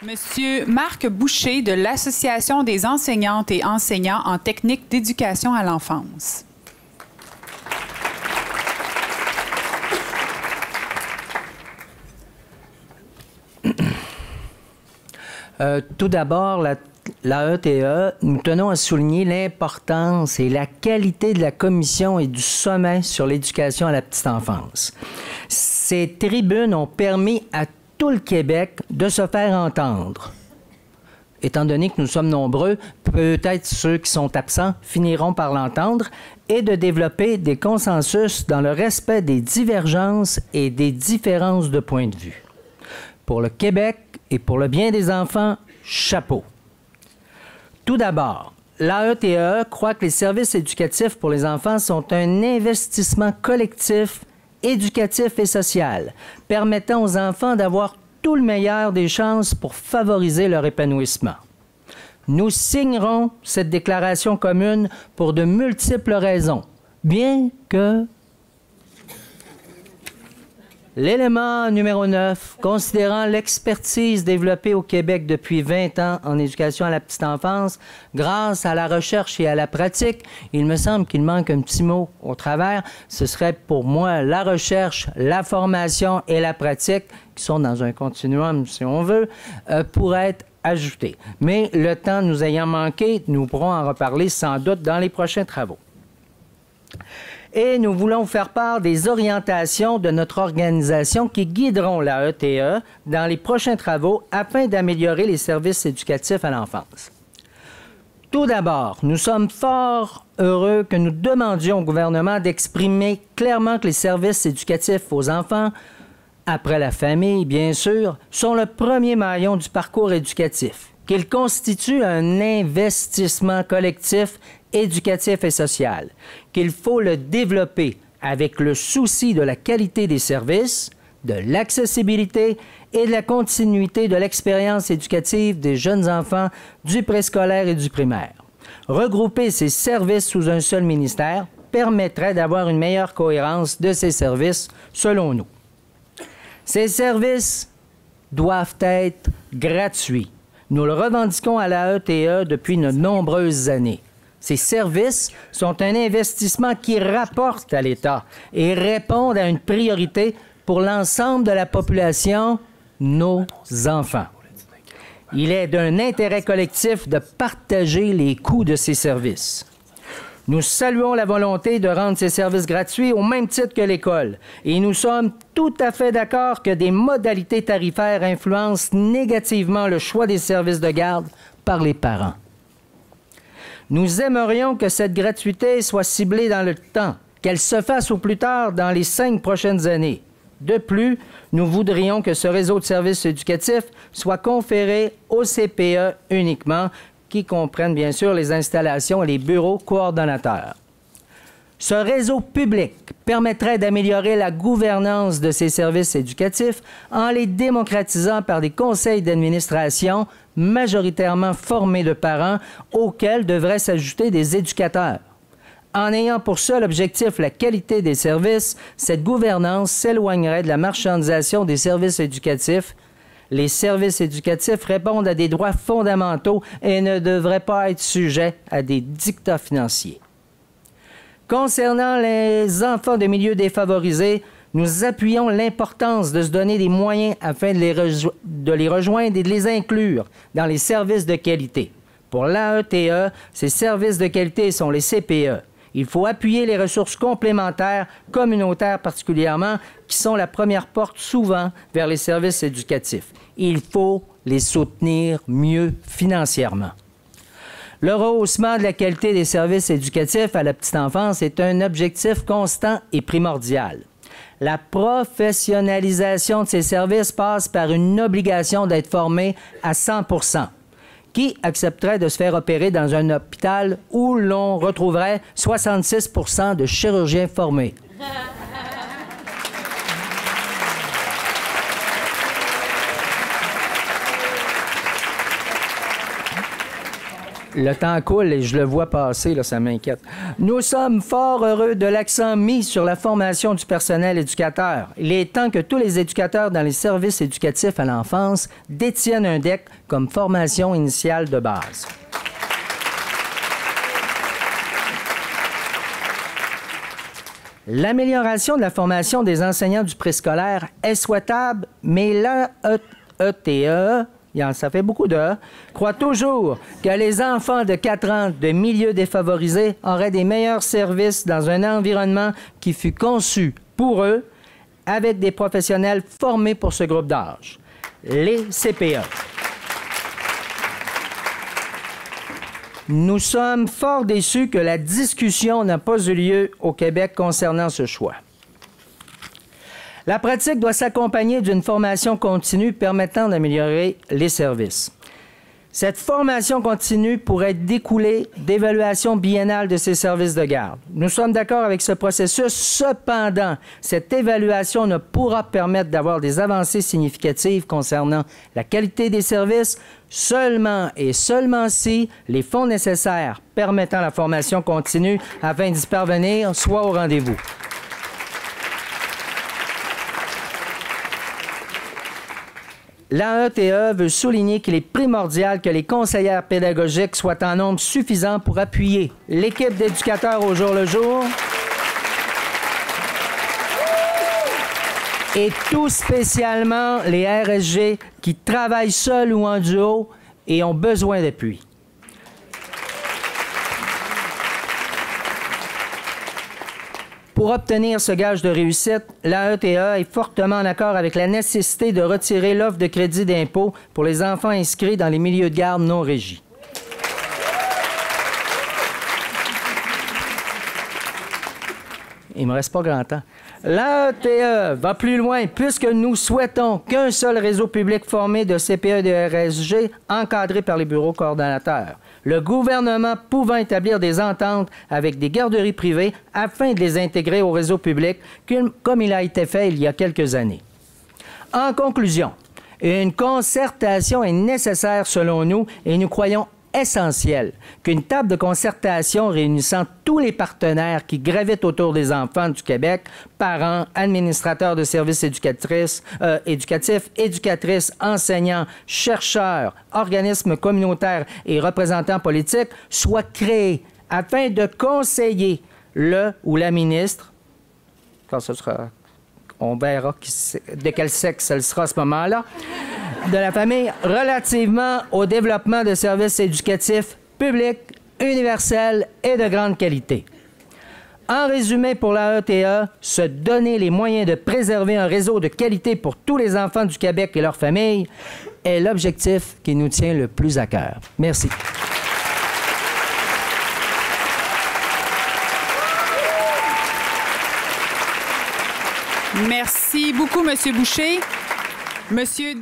Monsieur Marc Boucher de l'Association des enseignantes et enseignants en technique d'éducation à l'enfance. Tout d'abord, la ETE, nous tenons à souligner l'importance et la qualité de la commission et du sommet sur l'éducation à la petite enfance. Ces tribunes ont permis à tout le Québec de se faire entendre. Étant donné que nous sommes nombreux, peut-être ceux qui sont absents finiront par l'entendre et de développer des consensus dans le respect des divergences et des différences de point de vue. Pour le Québec et pour le bien des enfants, chapeau. Tout d'abord, l'AETE croit que les services éducatifs pour les enfants sont un investissement collectif, éducatif et social, permettant aux enfants d'avoir tout le meilleur des chances pour favoriser leur épanouissement. Nous signerons cette déclaration commune pour de multiples raisons, bien que l'élément numéro 9, considérant l'expertise développée au Québec depuis 20 ans en éducation à la petite enfance, grâce à la recherche et à la pratique, il me semble qu'il manque un petit mot au travers. Ce serait pour moi la recherche, la formation et la pratique, qui sont dans un continuum, si on veut, pourraient être ajoutés. Mais le temps nous ayant manqué, nous pourrons en reparler sans doute dans les prochains travaux. Et nous voulons faire part des orientations de notre organisation qui guideront la ETE dans les prochains travaux afin d'améliorer les services éducatifs à l'enfance. Tout d'abord, nous sommes fort heureux que nous demandions au gouvernement d'exprimer clairement que les services éducatifs aux enfants, après la famille, bien sûr, sont le premier maillon du parcours éducatif, qu'ils constituent un investissement collectif éducatif et social, qu'il faut le développer avec le souci de la qualité des services, de l'accessibilité et de la continuité de l'expérience éducative des jeunes enfants du préscolaire et du primaire. Regrouper ces services sous un seul ministère permettrait d'avoir une meilleure cohérence de ces services, selon nous. Ces services doivent être gratuits. Nous le revendiquons à la ETE depuis de nombreuses années. Ces services sont un investissement qui rapporte à l'État et répondent à une priorité pour l'ensemble de la population, nos enfants. Il est d'un intérêt collectif de partager les coûts de ces services. Nous saluons la volonté de rendre ces services gratuits au même titre que l'école et nous sommes tout à fait d'accord que des modalités tarifaires influencent négativement le choix des services de garde par les parents. Nous aimerions que cette gratuité soit ciblée dans le temps, qu'elle se fasse au plus tard dans les 5 prochaines années. De plus, nous voudrions que ce réseau de services éducatifs soit conféré au CPE uniquement, qui comprennent bien sûr les installations et les bureaux coordonnateurs. Ce réseau public permettrait d'améliorer la gouvernance de ces services éducatifs en les démocratisant par des conseils d'administration majoritairement formés de parents auxquels devraient s'ajouter des éducateurs. En ayant pour seul objectif la qualité des services, cette gouvernance s'éloignerait de la marchandisation des services éducatifs. Les services éducatifs répondent à des droits fondamentaux et ne devraient pas être sujets à des dictats financiers. Concernant les enfants de milieux défavorisés, nous appuyons l'importance de se donner des moyens afin de les rejoindre et de les inclure dans les services de qualité. Pour l'AETE, ces services de qualité sont les CPE. Il faut appuyer les ressources complémentaires, communautaires particulièrement, qui sont la première porte souvent vers les services éducatifs. Il faut les soutenir mieux financièrement. Le rehaussement de la qualité des services éducatifs à la petite enfance est un objectif constant et primordial. La professionnalisation de ces services passe par une obligation d'être formé à 100 %. Qui accepterait de se faire opérer dans un hôpital où l'on retrouverait 66 % de chirurgiens formés? Le temps coule et je le vois passer, là, ça m'inquiète. Nous sommes fort heureux de l'accent mis sur la formation du personnel éducateur. Il est temps que tous les éducateurs dans les services éducatifs à l'enfance détiennent un DEC comme formation initiale de base. L'amélioration de la formation des enseignants du préscolaire est souhaitable, mais l'AETE, ça fait beaucoup de, croit toujours que les enfants de 4 ans de milieux défavorisés auraient des meilleurs services dans un environnement qui fut conçu pour eux, avec des professionnels formés pour ce groupe d'âge, les CPE. Nous sommes fort déçus que la discussion n'a pas eu lieu au Québec concernant ce choix. La pratique doit s'accompagner d'une formation continue permettant d'améliorer les services. Cette formation continue pourrait découler d'évaluations biennales de ces services de garde. Nous sommes d'accord avec ce processus. Cependant, cette évaluation ne pourra permettre d'avoir des avancées significatives concernant la qualité des services seulement et seulement si les fonds nécessaires permettant la formation continue afin d'y parvenir soient au rendez-vous. L'AETE veut souligner qu'il est primordial que les conseillères pédagogiques soient en nombre suffisant pour appuyer l'équipe d'éducateurs au jour le jour et tout spécialement les RSG qui travaillent seuls ou en duo et ont besoin d'appui. Pour obtenir ce gage de réussite, l'AETE est fortement en accord avec la nécessité de retirer l'offre de crédit d'impôt pour les enfants inscrits dans les milieux de garde non régis. Il me reste pas grand temps. L'AETE va plus loin puisque nous souhaitons qu'un seul réseau public formé de CPE et de RSG encadré par les bureaux coordonnateurs. Le gouvernement pouvant établir des ententes avec des garderies privées afin de les intégrer au réseau public, comme il a été fait il y a quelques années. En conclusion, une concertation est nécessaire selon nous et nous croyons essentiel qu'une table de concertation réunissant tous les partenaires qui gravitent autour des enfants du Québec, parents, administrateurs de services éducatifs, éducatrices, enseignants, chercheurs, organismes communautaires et représentants politiques, soit créée afin de conseiller le ou la ministre, quand ce sera, on verra de quel sexe elle sera à ce moment-là, de la famille relativement au développement de services éducatifs publics, universels et de grande qualité. En résumé, pour l'AETE, se donner les moyens de préserver un réseau de qualité pour tous les enfants du Québec et leurs familles est l'objectif qui nous tient le plus à cœur. Merci. Merci beaucoup, M. Boucher. Monsieur